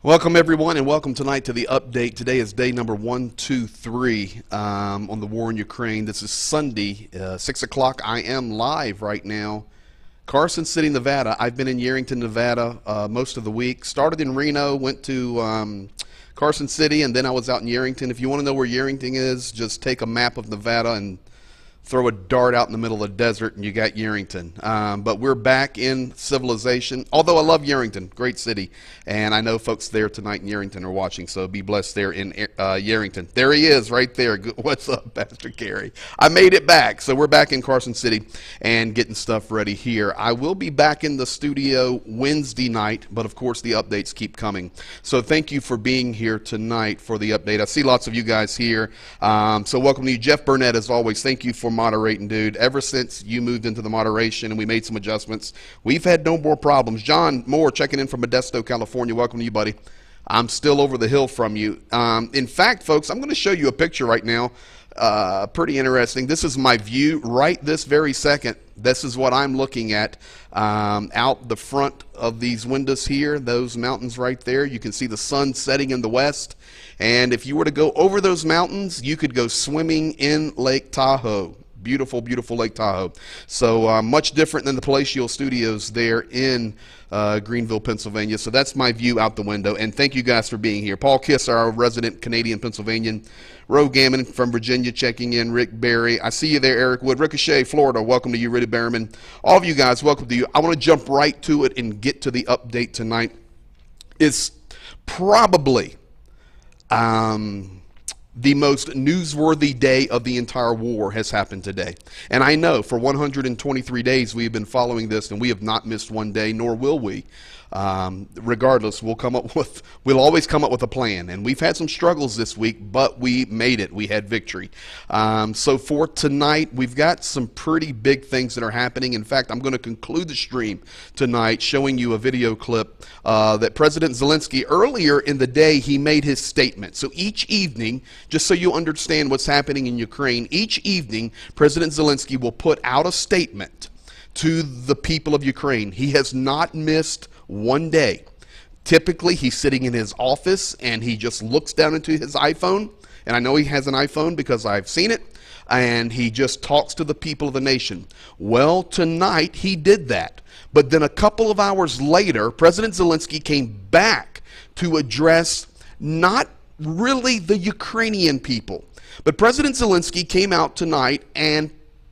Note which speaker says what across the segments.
Speaker 1: Welcome everyone, and welcome tonight to the update. Today is day number 123 on the war in Ukraine. This is Sunday, 6 o'clock. I am live right now, Carson City, Nevada. I've been in Yerington, Nevada most of the week. Started in Reno, went to Carson City, and then I was out in Yerington. If you want to know where Yerington is, just take a map of Nevada and throw a dart out in the middle of the desert and you got Yerington. But we're back in civilization, although I love Yerington, great city, and I know folks there tonight in Yerington are watching, so be blessed there in Yerington. There he is right there. What's up, Pastor Gary? I made it back, so we're back in Carson City and getting stuff ready here. I will be back in the studio Wednesday night, but of course the updates keep coming. So thank you for being here tonight for the update. I see lots of you guys here, so welcome to you. Jeff Burnett, as always, thank you for moderating, dude. Ever since you moved into the moderation and we made some adjustments, we've had no more problems. John Moore checking in from Modesto, California. Welcome to you, buddy. I'm still over the hill from you. In fact, folks, I'm going to show you a picture right now. Pretty interesting. This is my view right this very second. This is what I'm looking at out the front of these windows here, those mountains right there. You can see the sun setting in the west. And if you were to go over those mountains, you could go swimming in Lake Tahoe. Beautiful, beautiful Lake Tahoe. So much different than the Palatial Studios there in Greenville, Pennsylvania. So that's my view out the window. And thank you guys for being here. Paul Kiss, our resident Canadian Pennsylvanian. Roe Gammon from Virginia checking in. Rick Berry. I see you there, Eric Wood. Ricochet, Florida. Welcome to you, Riddy Behrman. All of you guys, welcome to you. I want to jump right to it and get to the update tonight. It's probably the most newsworthy day of the entire war has happened today. And I know for 123 days we have been following this, and we have not missed one day, nor will we. Regardless, we'll always come up with a plan. And we've had some struggles this week, but we made it. We had victory. So for tonight, we've got some pretty big things that are happening. In fact, I'm going to conclude the stream tonight showing you a video clip that President Zelensky, earlier in the day, he made his statement. So each evening, just so you understand what's happening in Ukraine, each evening, President Zelensky will put out a statement to the people of Ukraine. He has not missed one day. Typically, he's sitting in his office and he just looks down into his iPhone. And I know he has an iPhone because I've seen it. And he just talks to the people of the nation. Well, tonight he did that. But then a couple of hours later, President Zelensky came back to address not really the Ukrainian people. But President Zelensky came out tonight and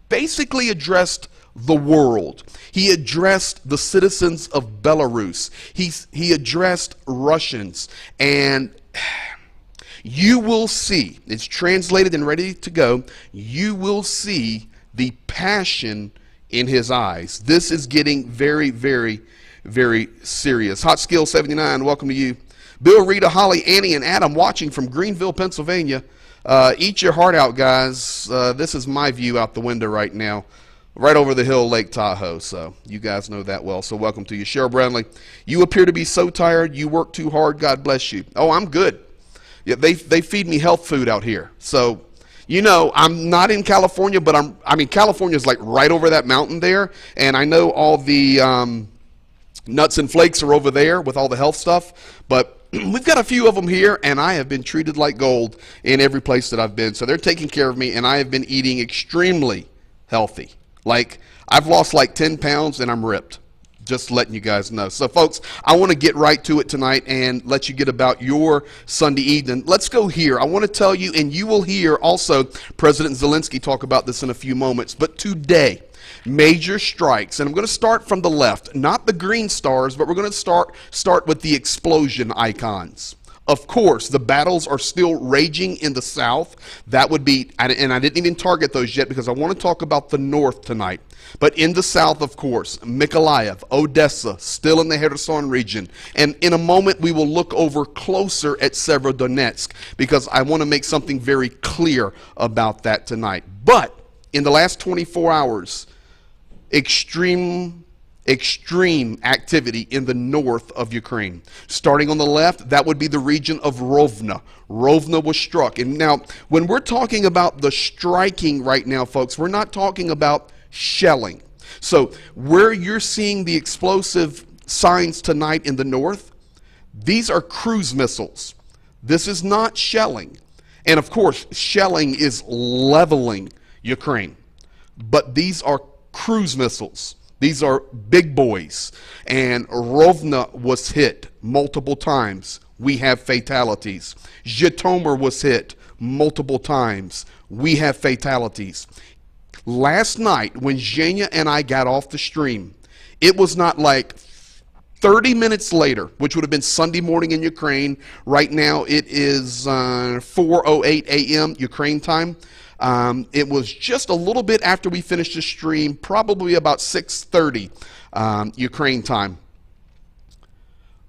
Speaker 1: basically addressed the world. He addressed the citizens of Belarus. He addressed Russians. And you will see, it's translated and ready to go, you will see the passion in his eyes. This is getting very, very, very serious. Hot Skill 79, welcome to you. Bill, Rita, Holly, Annie, and Adam watching from Greenville, Pennsylvania. Eat your heart out, guys. This is my view out the window right now. Right over the hill, Lake Tahoe, so you guys know that well. So welcome to you. Cheryl Brownlee, you appear to be so tired. You work too hard. God bless you. Oh, I'm good. Yeah, they feed me health food out here. So, you know, I'm not in California, but California's like right over that mountain there. And I know all the nuts and flakes are over there with all the health stuff. But we've got a few of them here, and I have been treated like gold in every place that I've been. So they're taking care of me, and I have been eating extremely healthy. Like, I've lost like 10 pounds and I'm ripped. Just letting you guys know. So, folks, I want to get right to it tonight and let you get about your Sunday evening. Let's go here. I want to tell you, and you will hear also President Zelensky talk about this in a few moments. But today, major strikes. And I'm going to start from the left. Not the green stars, but we're going to start with the explosion icons. Of course, the battles are still raging in the south. That would be, and I didn't even target those yet because I want to talk about the north tonight. But in the south, of course, Mykolaiv, Odessa, still in the Kherson region. And in a moment, we will look over closer at Severodonetsk because I want to make something very clear about that tonight. But in the last 24 hours, extreme activity in the north of Ukraine. Starting on the left, that would be the region of Rovno. Rovno was struck. And now, when we're talking about the striking right now, folks, we're not talking about shelling. So where you're seeing the explosive signs tonight in the north, These are cruise missiles. This is not shelling. And of course, shelling is leveling Ukraine. But these are cruise missiles. These are big boys. And Rovna was hit multiple times. We have fatalities. Zhytomyr was hit multiple times. We have fatalities. Last night, when Zhenya and I got off the stream, it was not like 30 minutes later, which would have been Sunday morning in Ukraine. Right now, it is 4:08 a.m. Ukraine time. It was just a little bit after we finished the stream, probably about 6:30 Ukraine time.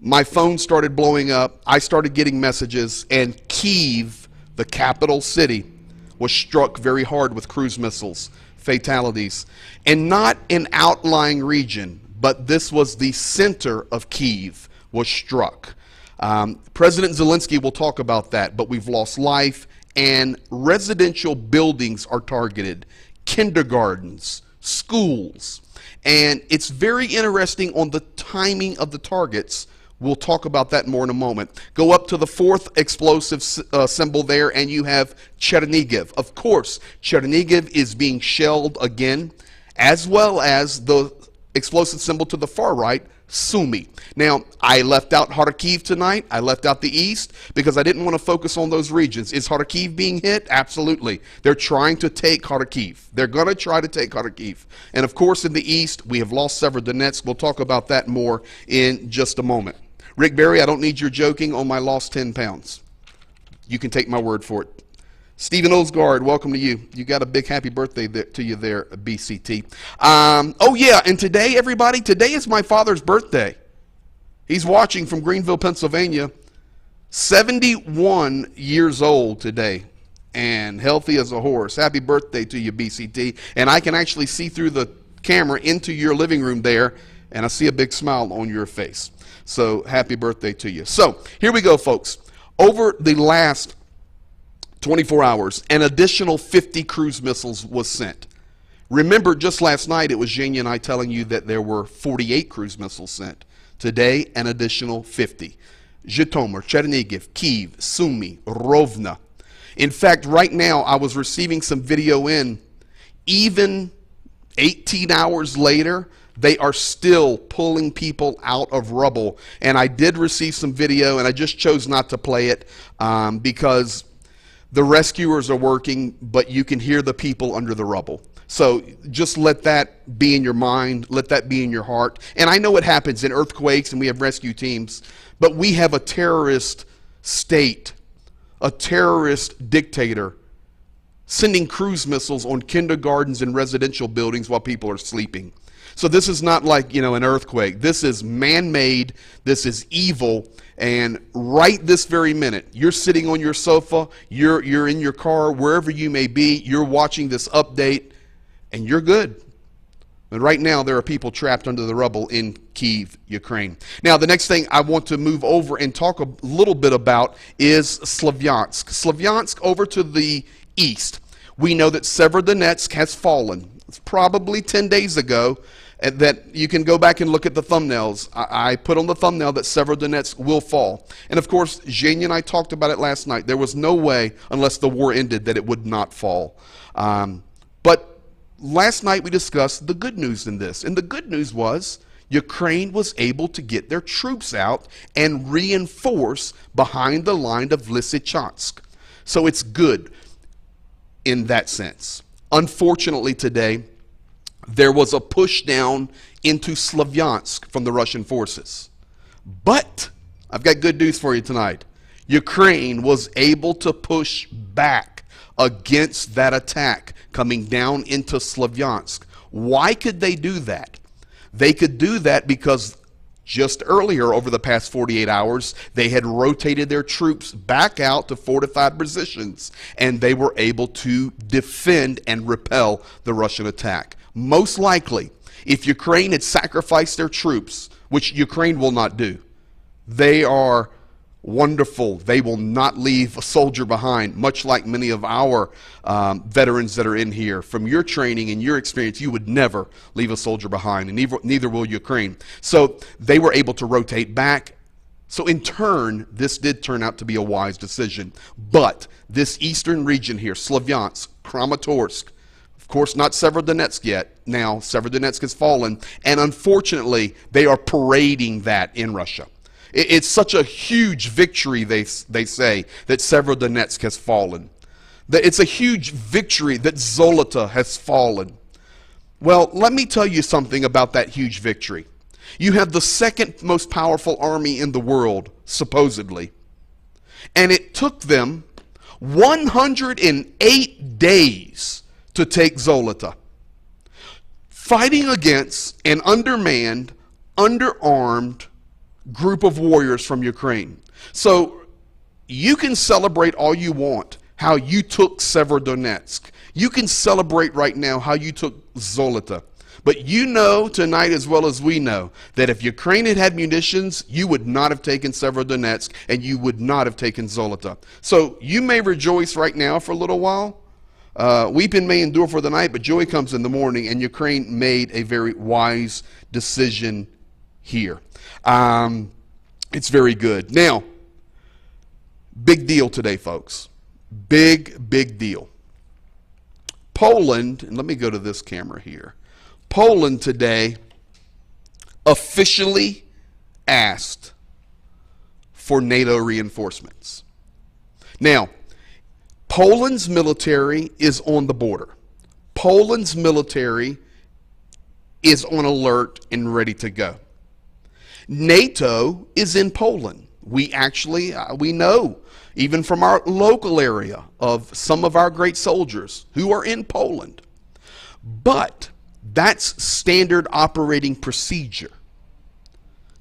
Speaker 1: My phone started blowing up. I started getting messages, and Kyiv, the capital city, was struck very hard with cruise missiles, fatalities, and not an outlying region, but this was the center of Kyiv was struck. President Zelensky will talk about that, but we've lost life, and residential buildings are targeted, kindergartens, schools, and it's very interesting on the timing of the targets. We'll talk about that more in a moment. Go up to the fourth explosive symbol there, and you have Chernihiv. Of course, Chernihiv is being shelled again, as well as the explosive symbol to the far right, Sumy. Now, I left out Kharkiv tonight. I left out the east because I didn't want to focus on those regions. Is Kharkiv being hit? Absolutely. They're trying to take Kharkiv. They're going to try to take Kharkiv. And of course, in the east, we have lost Severodonetsk. We'll talk about that more in just a moment. Rick Berry, I don't need your joking on my lost 10 pounds. You can take my word for it. Stephen Osgard, welcome to you. You got a big happy birthday to you there, BCT. Oh yeah, and today, everybody, today is my father's birthday. He's watching from Greenville, Pennsylvania. 71 years old today, and healthy as a horse. Happy birthday to you, BCT. And I can actually see through the camera into your living room there, and I see a big smile on your face. So happy birthday to you. So here we go, folks. Over the last 24 hours, an additional 50 cruise missiles was sent. Remember, just last night, it was Zhenya and I telling you that there were 48 cruise missiles sent. Today, an additional 50. Zhytomyr, Chernihiv, Kyiv, Sumy, Rovna. In fact, right now, I was receiving some video in. Even 18 hours later, they are still pulling people out of rubble. And I did receive some video, and I just chose not to play it because the rescuers are working, but you can hear the people under the rubble. So just let that be in your mind. Let that be in your heart. And I know it happens in earthquakes, and we have rescue teams, but we have a terrorist state, a terrorist dictator, sending cruise missiles on kindergartens and residential buildings while people are sleeping. So this is not like, an earthquake. This is man-made. This is evil. And right this very minute, you're sitting on your sofa, you're in your car, wherever you may be, you're watching this update, and you're good. But right now, there are people trapped under the rubble in Kyiv, Ukraine. Now, the next thing I want to move over and talk a little bit about is Slavyansk. Slavyansk over to the east. We know that Severodonetsk has fallen. It's probably 10 days ago. That you can go back and look at the thumbnails. I put on the thumbnail that Severodonetsk will fall. And of course, Zhenya and I talked about it last night. There was no way, unless the war ended, that it would not fall. But last night we discussed the good news in this. And the good news was Ukraine was able to get their troops out and reinforce behind the line of Lysychansk. So it's good in that sense. Unfortunately today, there was a push down into Slavyansk from the Russian forces. But I've got good news for you tonight. Ukraine was able to push back against that attack coming down into Slavyansk. Why could they do that? They could do that because just earlier, over the past 48 hours, they had rotated their troops back out to fortified positions, and they were able to defend and repel the Russian attack. Most likely, if Ukraine had sacrificed their troops, which Ukraine will not do, they are wonderful. They will not leave a soldier behind, much like many of our veterans that are in here. From your training and your experience, you would never leave a soldier behind, and neither will Ukraine. So they were able to rotate back, So in turn, this did turn out to be a wise decision. But this eastern region here, Slavyansk, Kramatorsk, of course not Severodonetsk yet. Now Severodonetsk has fallen, and unfortunately they are parading that in Russia. It's such a huge victory, they say, that Severodonetsk has fallen. That it's a huge victory that Zolota has fallen. Well, let me tell you something about that huge victory. You have the second most powerful army in the world, supposedly. And it took them 108 days to take Zolota, fighting against an undermanned, underarmed group of warriors from Ukraine. So you can celebrate all you want how you took Severodonetsk. You can celebrate right now how you took Zolota. But you know tonight as well as we know that if Ukraine had had munitions, you would not have taken Severodonetsk and you would not have taken Zolota. So you may rejoice right now for a little while. Weeping may endure for the night, but joy comes in the morning, and Ukraine made a very wise decision here. It's very good. Now, big deal today, folks. Big deal. Poland, and let me go to this camera here. Poland today officially asked for NATO reinforcements. Now, Poland's military is on the border. Poland's military is on alert and ready to go. NATO is in Poland. We know, even from our local area, of some of our great soldiers who are in Poland. But that's standard operating procedure.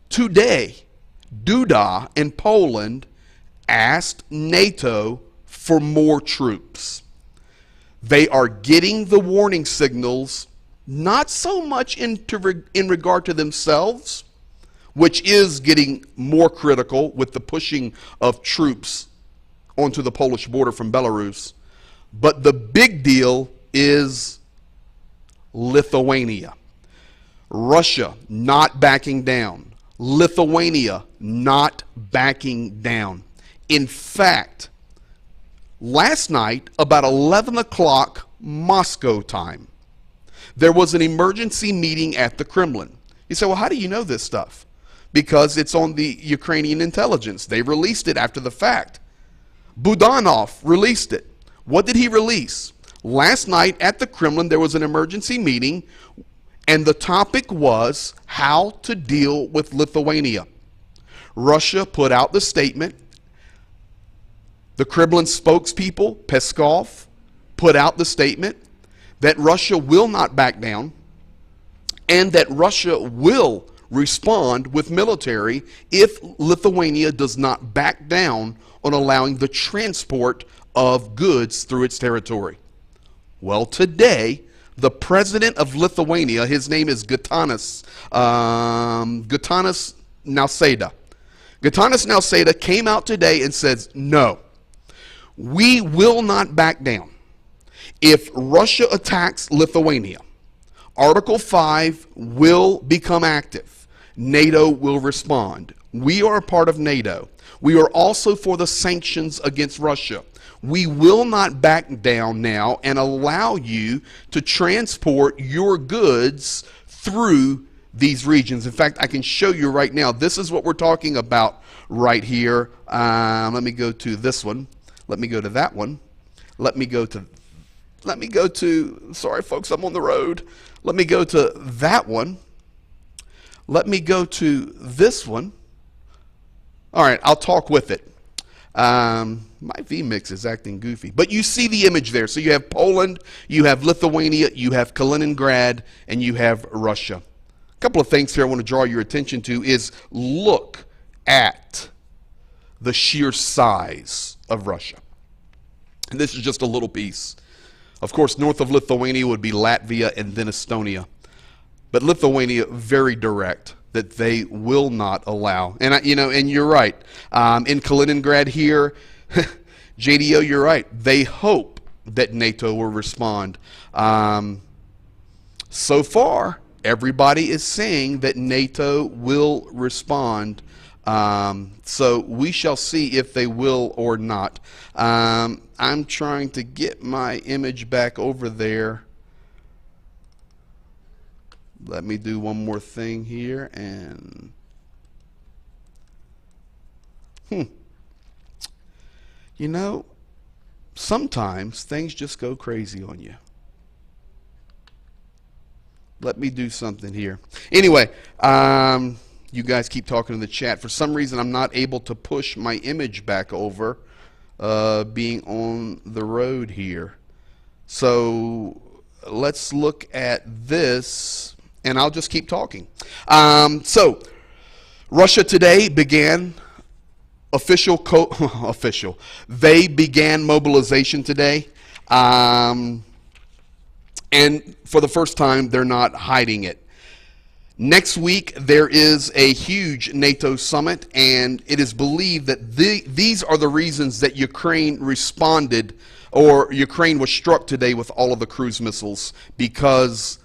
Speaker 1: Today, Duda in Poland asked NATO for more troops. They are getting the warning signals, not so much in regard to themselves, which is getting more critical with the pushing of troops onto the Polish border from Belarus. But the big deal is Lithuania. Russia not backing down. Lithuania not backing down. In fact, last night, about 11 o'clock Moscow time, there was an emergency meeting at the Kremlin. You say, well, how do you know this stuff? Because it's on the Ukrainian intelligence. They released it after the fact. Budanov released it. What did he release? Last night at the Kremlin, there was an emergency meeting, and the topic was how to deal with Lithuania. Russia put out the statement. The Kremlin spokespeople, Peskov, put out the statement that Russia will not back down and that Russia will respond with military if Lithuania does not back down on allowing the transport of goods through its territory. Well, today, the president of Lithuania, his name is Gitanas Nausėda. Gitanas Nausėda came out today and says, no, we will not back down. If Russia attacks Lithuania, Article 5 will become active. NATO will respond. We are a part of NATO. We are also for the sanctions against Russia. We will not back down now and allow you to transport your goods through these regions. In fact, I can show you right now. This is what we're talking about right here. Let me go to this one. Let me go to that one. Let me go to, sorry folks, I'm on the road. Let me go to that one. Let me go to this one. All right, I'll talk with it. My vMix is acting goofy. But you see the image there. So you have Poland, you have Lithuania, you have Kaliningrad, and you have Russia. A couple of things here I want to draw your attention to is look at the sheer size of Russia. And this is just a little piece. Of course, north of Lithuania would be Latvia and then Estonia. But Lithuania, very direct, that they will not allow. And and you're right. In Kaliningrad here, JDO, you're right. They hope that NATO will respond. So far, everybody is saying that NATO will respond So we shall see if they will or not. I'm trying to get my image back over there. Let me do one more thing here, and you know, sometimes things just go crazy on you. Let me do something here. Anyway, you guys keep talking in the chat. For some reason, I'm not able to push my image back over, being on the road here. So let's look at this, and I'll just keep talking. So Russia today began They began mobilization today. And for the first time, they're not hiding it. Next week, there is a huge NATO summit, and it is believed that these are the reasons that Ukraine responded, or Ukraine was struck today with all of the cruise missiles, because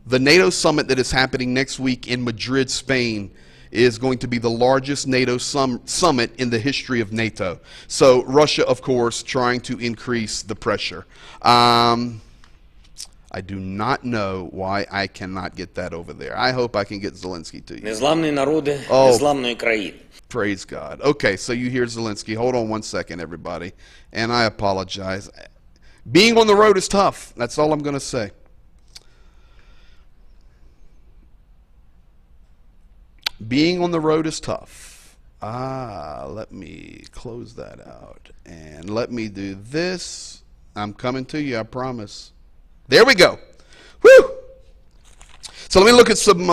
Speaker 1: the NATO summit that is happening next week in Madrid, Spain, is going to be the largest NATO summit in the history of NATO. So Russia, of course, trying to increase the pressure. I do not know why I cannot get that over there. I hope I can get Zelensky to you.
Speaker 2: Незламні народи незламної країни.
Speaker 1: Praise God. Okay, so you hear Zelensky. Hold on one second, everybody. And I apologize. Being on the road is tough. That's all I'm going to say. Being on the road is tough. Let me close that out. And let me do this. I'm coming to you, I promise. There we go. Woo! So let me look at some,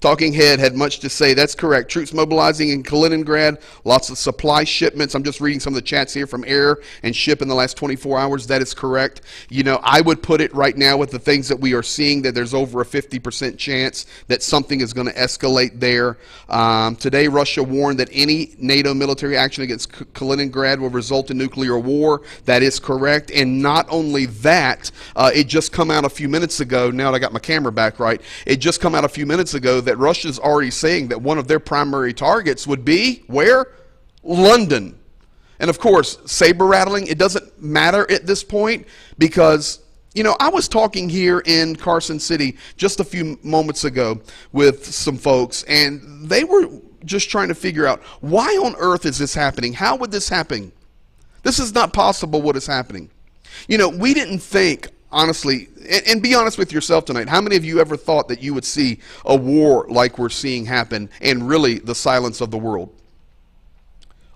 Speaker 1: Talking Head had much to say. That's correct. Troops mobilizing in Kaliningrad, lots of supply shipments. I'm just reading some of the chats here from air and ship in the last 24 hours. That is correct. You know, I would put it right now with the things that we are seeing, that there's over a 50% chance that something is going to escalate there. Today, Russia warned that any NATO military action against Kaliningrad will result in nuclear war. That is correct. And not only that, it just come out a few minutes ago, now that I got my camera back right, it just come out a few minutes ago that Russia's already saying that one of their primary targets would be, where? London. And of course, saber rattling, it doesn't matter at this point, because, you know, I was talking here in Carson City just a few moments ago with some folks, and they were just trying to figure out, why on earth is this happening? How would this happen? This is not possible, what is happening. You know, we didn't think, honestly, and be honest with yourself tonight, how many of you ever thought that you would see a war like we're seeing happen, and really the silence of the world?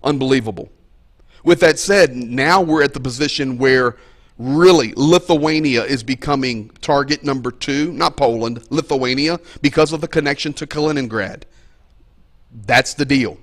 Speaker 1: Unbelievable. With that said, now we're at the position where really Lithuania is becoming target number 2, not Poland, Lithuania, because of the connection to Kaliningrad. That's the deal.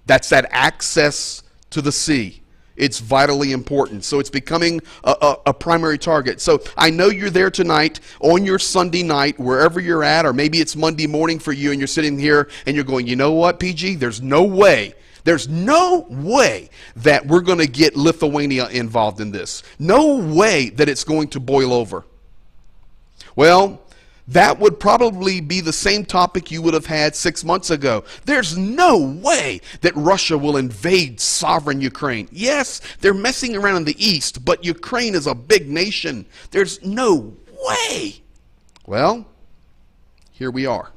Speaker 1: That's that access to the sea. It's vitally important. So it's becoming a primary target. So I know you're there tonight on your Sunday night, wherever you're at, or maybe it's Monday morning for you, and you're sitting here and you're going, you know what, PG, there's no way that we're going to get Lithuania involved in this. No way that it's going to boil over. Well, that would probably be the same topic you would have had 6 months ago. There's no way that Russia will invade sovereign Ukraine. Yes, they're messing around in the east, but Ukraine is a big nation. There's no way. Well, here we are.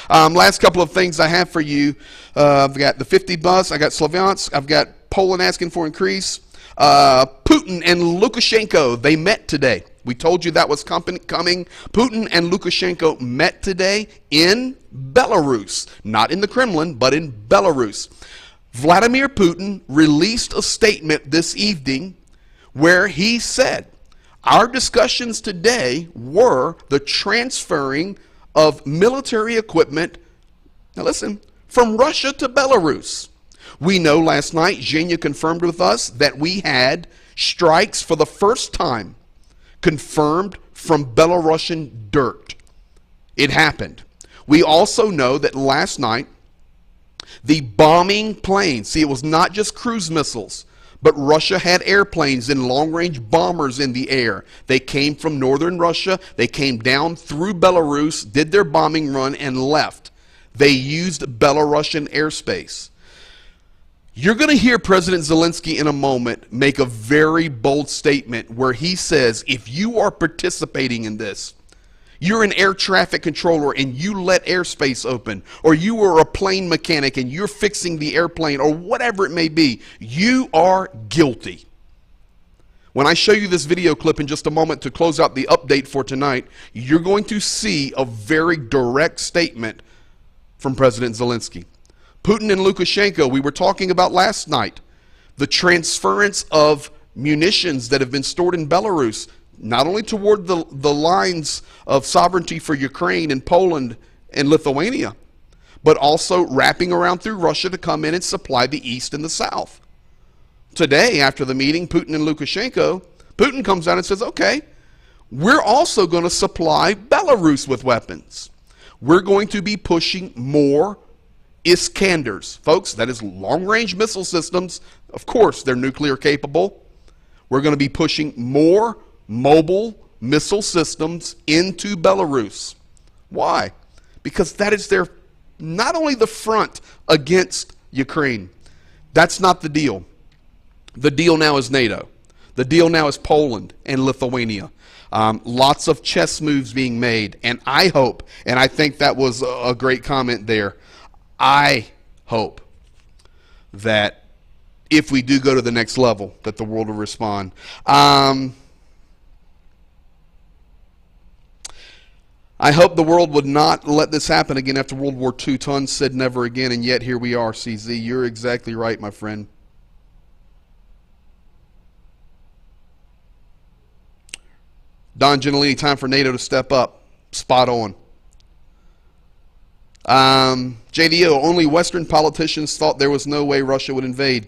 Speaker 1: Last couple of things I have for you. I've got the 50 bus. I got Sloviansk. I've got Poland asking for increase. Putin and Lukashenko, they met today. We told you that was coming. Putin and Lukashenko met today in Belarus. Not in the Kremlin, but in Belarus. Vladimir Putin released a statement this evening where he said, our discussions today were the transferring of military equipment, now listen, from Russia to Belarus. We know last night, Zhenya confirmed with us that we had strikes for the first time confirmed from Belarusian dirt. It happened. We also know that last night, the bombing planes, see, it was not just cruise missiles, but Russia had airplanes and long-range bombers in the air. They came from northern Russia. They came down through Belarus, did their bombing run, and left. They used Belarusian airspace. You're going to hear President Zelensky in a moment make a very bold statement where he says, if you are participating in this, you're an air traffic controller and you let airspace open, or you are a plane mechanic and you're fixing the airplane, or whatever it may be, you are guilty. When I show you this video clip in just a moment to close out the update for tonight, you're going to see a very direct statement from President Zelensky. Putin and Lukashenko, we were talking about last night, the transference of munitions that have been stored in Belarus, not only toward the lines of sovereignty for Ukraine and Poland and Lithuania, but also wrapping around through Russia to come in and supply the East and the South. Today, after the meeting, Putin and Lukashenko, Putin comes out and says, okay, we're also going to supply Belarus with weapons. We're going to be pushing more Iskanders. Folks, that is long-range missile systems. Of course, they're nuclear capable. We're going to be pushing more mobile missile systems into Belarus. Why? Because that is their, not only the front against Ukraine. That's not the deal. The deal now is NATO. The deal now is Poland and Lithuania. Lots of chess moves being made. And I hope, and I think that was a great comment there, I hope that if we do go to the next level, that the world will respond. I hope the world would not let this happen again after World War II. Tons said never again, and yet here we are, CZ. You're exactly right, my friend. Don Gentilini, time for NATO to step up. Spot on. JDO, only Western politicians thought there was no way Russia would invade.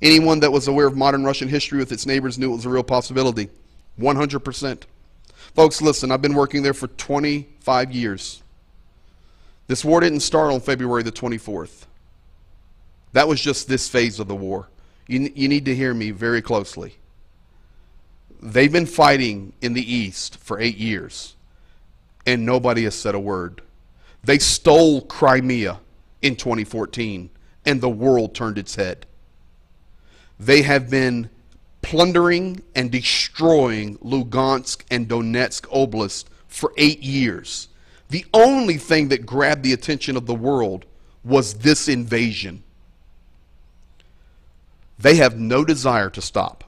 Speaker 1: Anyone that was aware of modern Russian history with its neighbors knew it was a real possibility. 100%. Folks, listen, I've been working there for 25 years. This war didn't start on February the 24th. That was just this phase of the war. You need to hear me very closely. They've been fighting in the East for 8 years, and nobody has said a word. They stole Crimea in 2014, and the world turned its head. They have been plundering and destroying Lugansk and Donetsk Oblast for 8 years. The only thing that grabbed the attention of the world was this invasion. They have no desire to stop.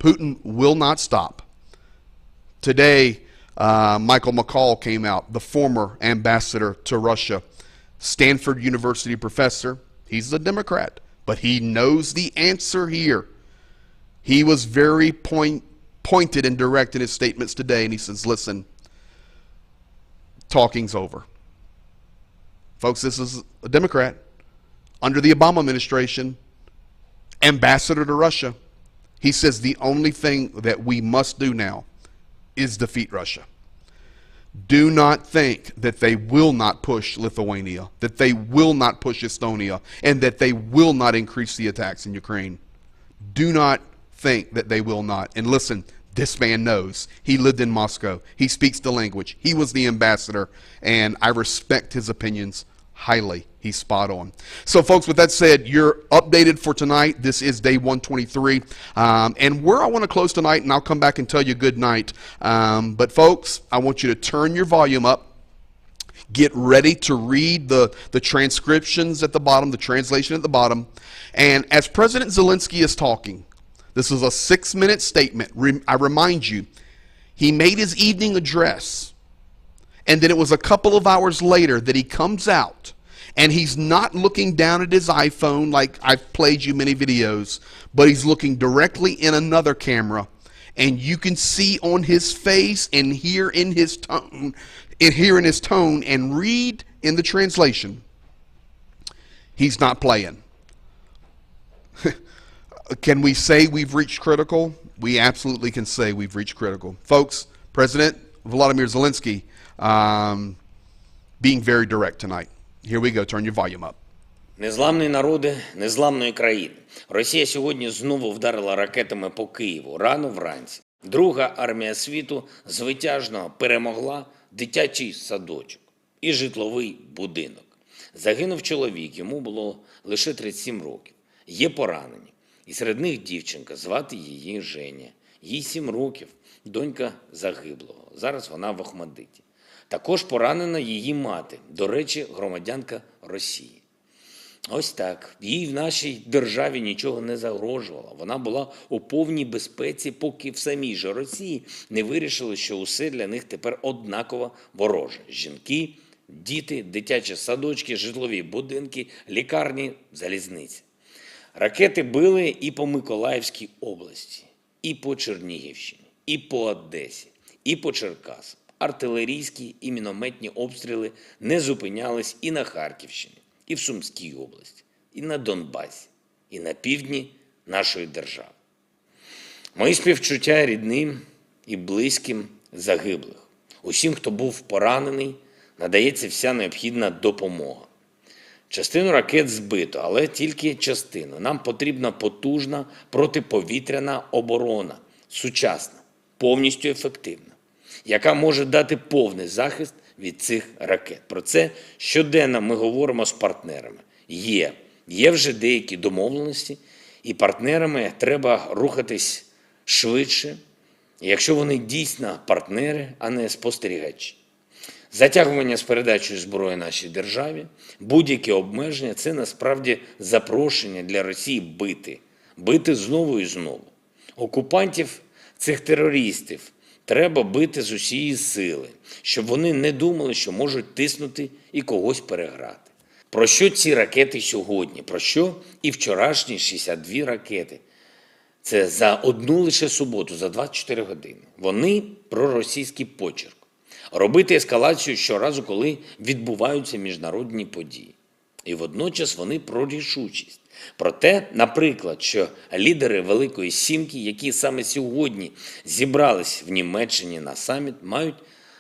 Speaker 1: Putin will not stop. Today, Michael McCall came out, the former ambassador to Russia, Stanford University professor. He's a Democrat, but he knows the answer here. He was very pointed and direct in his statements today, and he says, listen, talking's over. Folks, this is a Democrat under the Obama administration, ambassador to Russia. He says the only thing that we must do now is defeat Russia. Do not think that they will not push Lithuania, that they will not push Estonia, and that they will not increase the attacks in Ukraine. Do not think that they will not. And listen, this man knows. He lived in Moscow. He speaks the language. He was the ambassador, and I respect his opinions highly. He's spot on. So, folks, with that said, you're updated for tonight. This is day 123. And where I want to close tonight, and I'll come back and tell you good night. But, folks, I want you to turn your volume up. Get ready to read the transcriptions at the bottom, the translation at the bottom. And as President Zelensky is talking, this is a 6-minute statement. I remind you, he made his evening address. And then it was a couple of hours later that he comes out. And he's not looking down at his iPhone like I've played you many videos, but he's looking directly in another camera. And you can see on his face and hear in his tone, and read in the translation. He's not playing. Can we say we've reached critical? We absolutely can say we've reached critical. Folks, President Volodymyr Zelensky being very direct tonight. Here we go. Turn your volume up.
Speaker 2: Незламні народи незламної країни. Росія сьогодні знову вдарила ракетами по Києву рано вранці. Друга армія світу звитяжно перемогла дитячий садочок і житловий будинок. Загинув чоловік, йому було лише 37 років. Є поранені. І серед них дівчинка, звати її Женя. Їй 7 років, донька загиблого. Зараз вона в Охмадиті. Також поранена її мати, до речі, громадянка Росії. Ось так. Їй в нашій державі нічого не загрожувало. Вона була у повній безпеці, поки в самій же Росії не вирішили, що усе для них тепер однаково вороже. Жінки, діти, дитячі садочки, житлові будинки, лікарні, залізниці. Ракети били і по Миколаївській області, і по Чернігівщині, і по Одесі, і по Черкасам. Артилерійські і мінометні обстріли не зупинялись і на Харківщині, і в Сумській області, і на Донбасі, і на півдні нашої держави. Мої співчуття рідним і близьким загиблих. Усім, хто був поранений, надається вся необхідна допомога. Частину ракет збито, але тільки частину. Нам потрібна потужна протиповітряна оборона, сучасна, повністю ефективна, яка може дати повний захист від цих ракет. Про це щоденно ми говоримо з партнерами. Є вже деякі домовленості, і партнерами треба рухатись швидше, якщо вони дійсно партнери, а не спостерігачі. Затягування з передачею зброї нашій державі, будь-які обмеження – це насправді запрошення для Росії бити знову і знову. Окупантів, цих терористів, треба бити з усієї сили, щоб вони не думали, що можуть тиснути і когось переграти. Про що ці ракети сьогодні? Про що і вчорашні 62 ракети? Це за одну лише суботу, за 24 години. Вони про російський почерк. Робити ескалацію щоразу, коли відбуваються міжнародні події. І водночас вони про рішучість. Про те, наприклад, що лідери Великої Сімки, які саме сьогодні зібрались в Німеччині на саміт, мають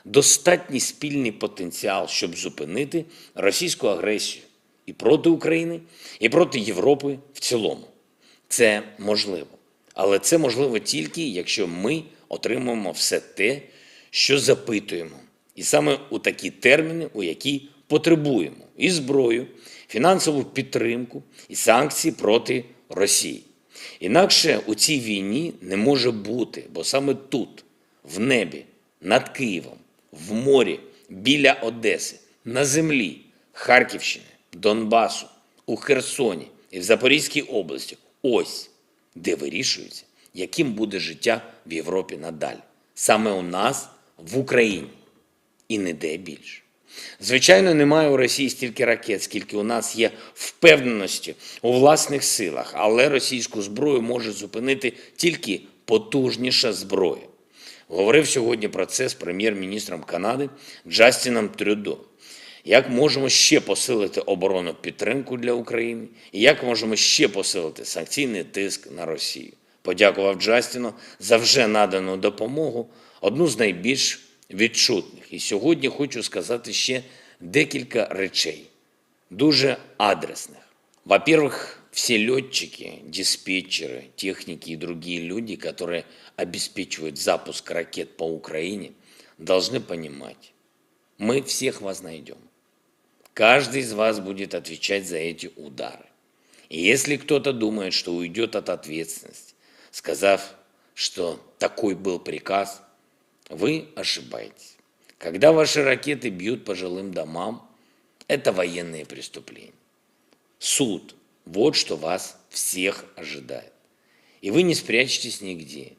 Speaker 2: достатній спільний потенціал, щоб зупинити російську агресію і проти України, і проти Європи в цілому. Це можливо. Але це можливо тільки, якщо ми отримаємо все те, що запитуємо. І саме у такі терміни, у які потребуємо і зброю, фінансову підтримку, і санкції проти Росії. Інакше у цій війні не може бути, бо саме тут, в небі, над Києвом, в морі, біля Одеси, на землі Харківщини, Донбасу, у Херсоні і в Запорізькій області, ось де вирішується, яким буде життя в Європі надалі. Саме у нас, в Україні. І ніде більше. Звичайно, немає у Росії стільки ракет, скільки у нас є впевненості у власних силах, але російську зброю може зупинити тільки потужніша зброя. Говорив сьогодні про це з прем'єр-міністром Канади Джастіном Трюдо. Як можемо ще посилити оборонну підтримку для України і як можемо ще посилити санкційний тиск на Росію. Подякував Джастіну за вже надану допомогу, одну з найбільш відчутних. І сьогодні хочу сказати ще декілька речей, дуже адресних. Во-первых, все летчики, диспетчеры, техники и другие люди, которые обеспечивают запуск ракет по Украине, должны понимать, мы всех вас найдем. Каждый из вас будет отвечать за эти удары. И если кто-то думает, что уйдет от ответственности, сказав, что такой был приказ, вы ошибаетесь. Когда ваши ракеты бьют по жилым домам, это военные преступления. Суд – вот что вас всех ожидает. И вы не спрячетесь нигде.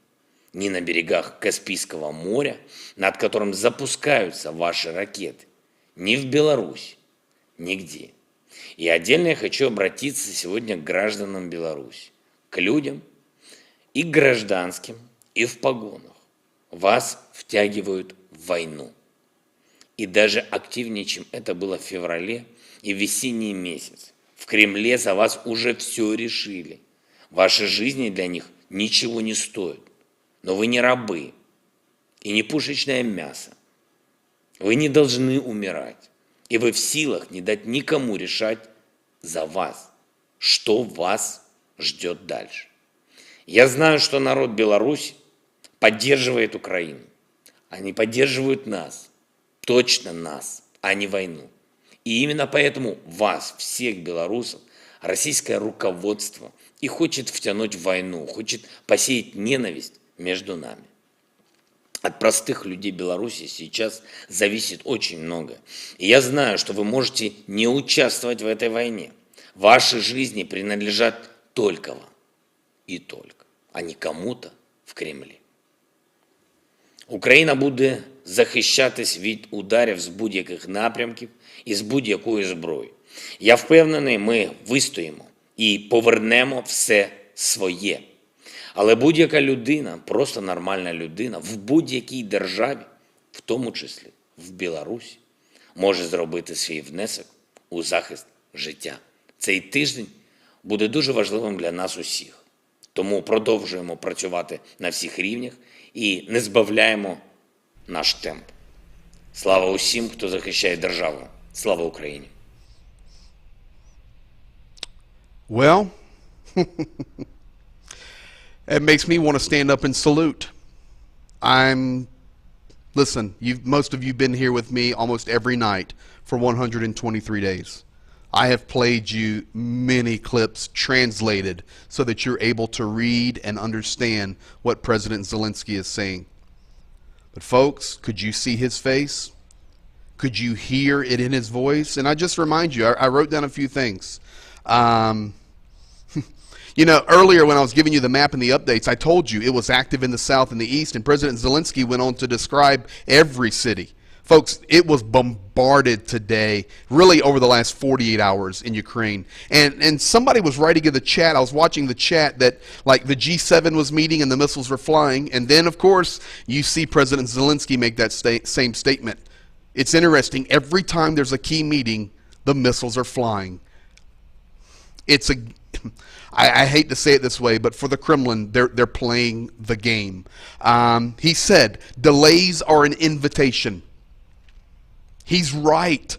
Speaker 2: Ни на берегах Каспийского моря, над которым запускаются ваши ракеты, ни в Беларуси, нигде. И отдельно я хочу обратиться сегодня к гражданам Беларуси, к людям и к гражданским, и в погонах. Вас втягивают в войну. И даже активнее, чем это было в феврале и в весенний месяц. В Кремле за вас уже все решили. Ваши жизни для них ничего не стоят. Но вы не рабы и не пушечное мясо. Вы не должны умирать. И вы в силах не дать никому решать за вас, что вас ждет дальше. Я знаю, что народ Беларуси поддерживает Украину. Они поддерживают нас, точно нас, а не войну. И именно поэтому вас, всех белорусов, российское руководство и хочет втянуть в войну, хочет посеять ненависть между нами. От простых людей Беларуси сейчас зависит очень многое. И я знаю, что вы можете не участвовать в этой войне. Ваши жизни принадлежат только вам. І только, а не кому-то в Кремлі. Україна буде захищатись від ударів з будь-яких напрямків і з будь-якої зброї. Я впевнений, ми вистоїмо і повернемо все своє. Але будь-яка людина, просто нормальна людина, в будь-якій державі, в тому числі в Білорусі, може зробити свій внесок у захист життя. Цей тиждень буде дуже важливим для нас усіх. Тому продовжуємо працювати на всіх рівнях і не збавляємо наш темп. Слава усім, хто захищає державу. Слава Україні!
Speaker 1: Well, it makes me want to stand up and salute. Listen, most of you have been here with me almost every night for 123 days. I have played you many clips translated so that you're able to read and understand what President Zelensky is saying. But folks, could you see his face? Could you hear it in his voice? And I just remind you, I wrote down a few things. You know, earlier when I was giving you the map and the updates, I told you it was active in the south and the east, and President Zelensky went on to describe every city. Folks, it was bombarded today, really over the last 48 hours in Ukraine. And somebody was writing in the chat, I was watching the chat, that like the G7 was meeting and the missiles were flying. And then, of course, you see President Zelensky make that same statement. It's interesting. Every time there's a key meeting, the missiles are flying. I hate to say it this way, but for the Kremlin, they're playing the game. He said, delays are an invitation. He's right.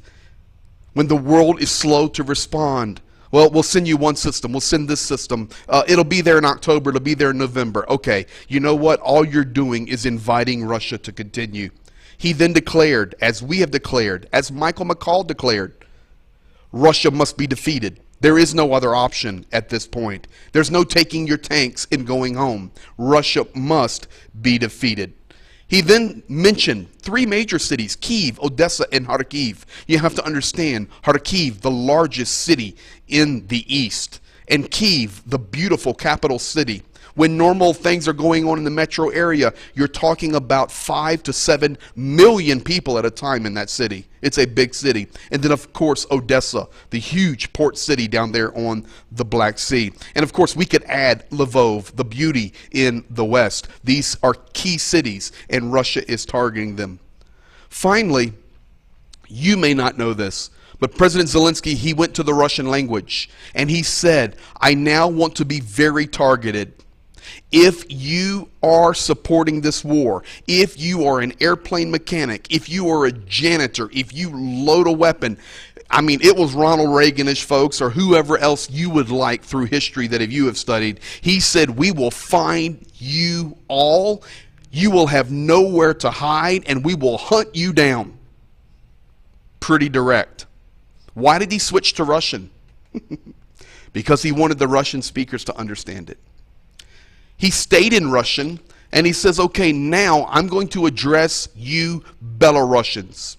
Speaker 1: When the world is slow to respond, well, we'll send you one system. We'll send this system. It'll be there in October. It'll be there in November. Okay, you know what? All you're doing is inviting Russia to continue. He then declared, as we have declared, as Michael McCall declared, Russia must be defeated. There is no other option at this point. There's no taking your tanks and going home. Russia must be defeated. He then mentioned three major cities, Kyiv, Odessa, and Kharkiv. You have to understand, Kharkiv, the largest city in the east, and Kyiv, the beautiful capital city. When normal things are going on in the metro area, you're talking about 5 to 7 million people at a time in that city. It's a big city. And then, of course, Odessa, the huge port city down there on the Black Sea. And, of course, we could add Lvov, the beauty in the west. These are key cities, and Russia is targeting them. Finally, you may not know this, but President Zelensky, he went to the Russian language, and he said, I now want to be very targeted. If you are supporting this war, if you are an airplane mechanic, if you are a janitor, if you load a weapon, I mean, it was Ronald Reaganish, folks, or whoever else you would like through history that if you have studied. He said, we will find you all. You will have nowhere to hide, and we will hunt you down. Pretty direct. Why did he switch to Russian? Because he wanted the Russian speakers to understand it. He stayed in Russian, and he says, okay, now I'm going to address you Belarusians.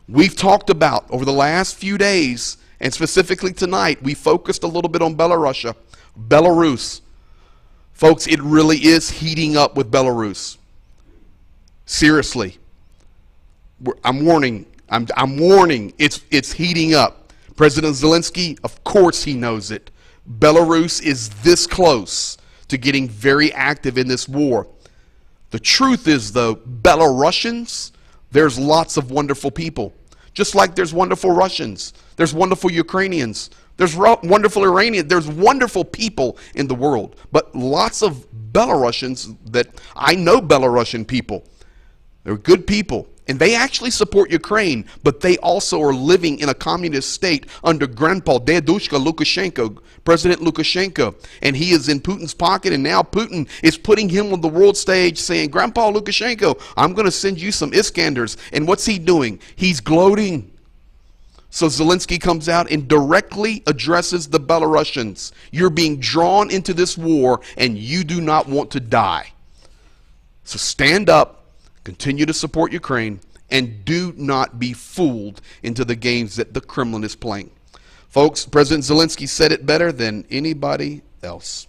Speaker 1: We've talked about, over the last few days, and specifically tonight, we focused a little bit on Belarus. Folks, it really is heating up with Belarus. Seriously. I'm warning. I'm warning. It's heating up. President Zelensky, of course he knows it. Belarus is this close to getting very active in this war. The truth is, though, Belarusians, there's lots of wonderful people. Just like there's wonderful Russians, there's wonderful Ukrainians, there's wonderful Iranians, there's wonderful people in the world. But lots of Belarusians that I know, Belarusian people, they're good people. And they actually support Ukraine, but they also are living in a communist state under Grandpa Dedushka Lukashenko, President Lukashenko. And he is in Putin's pocket, and now Putin is putting him on the world stage saying, Grandpa Lukashenko, I'm going to send you some Iskanders. And what's he doing? He's gloating. So Zelensky comes out and directly addresses the Belarusians. You're being drawn into this war and you do not want to die. So stand up, continue to support Ukraine, and do not be fooled into the games that the Kremlin is playing. Folks, President Zelensky said it better than anybody else.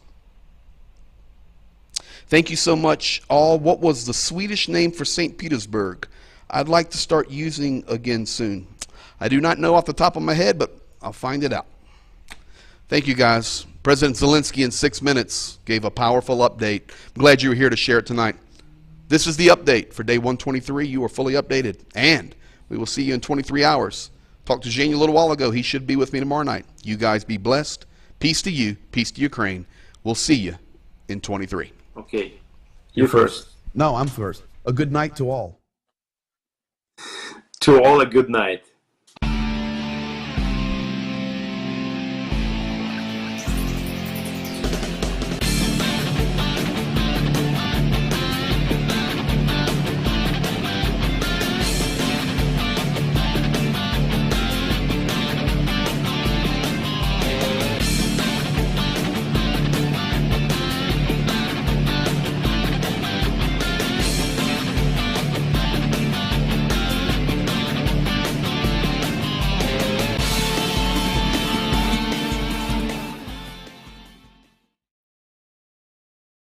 Speaker 1: Thank you so much, all. What was the Swedish name for St. Petersburg? I'd like to start using again soon. I do not know off the top of my head, but I'll find it out. Thank you, guys. President Zelensky in 6 minutes gave a powerful update. I'm glad you were here to share it tonight. This is the update for day 123. You are fully updated, and we will see you in 23 hours. Talked to Jane a little while ago. He should be with me tomorrow night. You guys be blessed. Peace to you. Peace to Ukraine. We'll see you in 23.
Speaker 3: Okay. You first.
Speaker 4: No, I'm first. A good night to all.
Speaker 3: To all, a good night.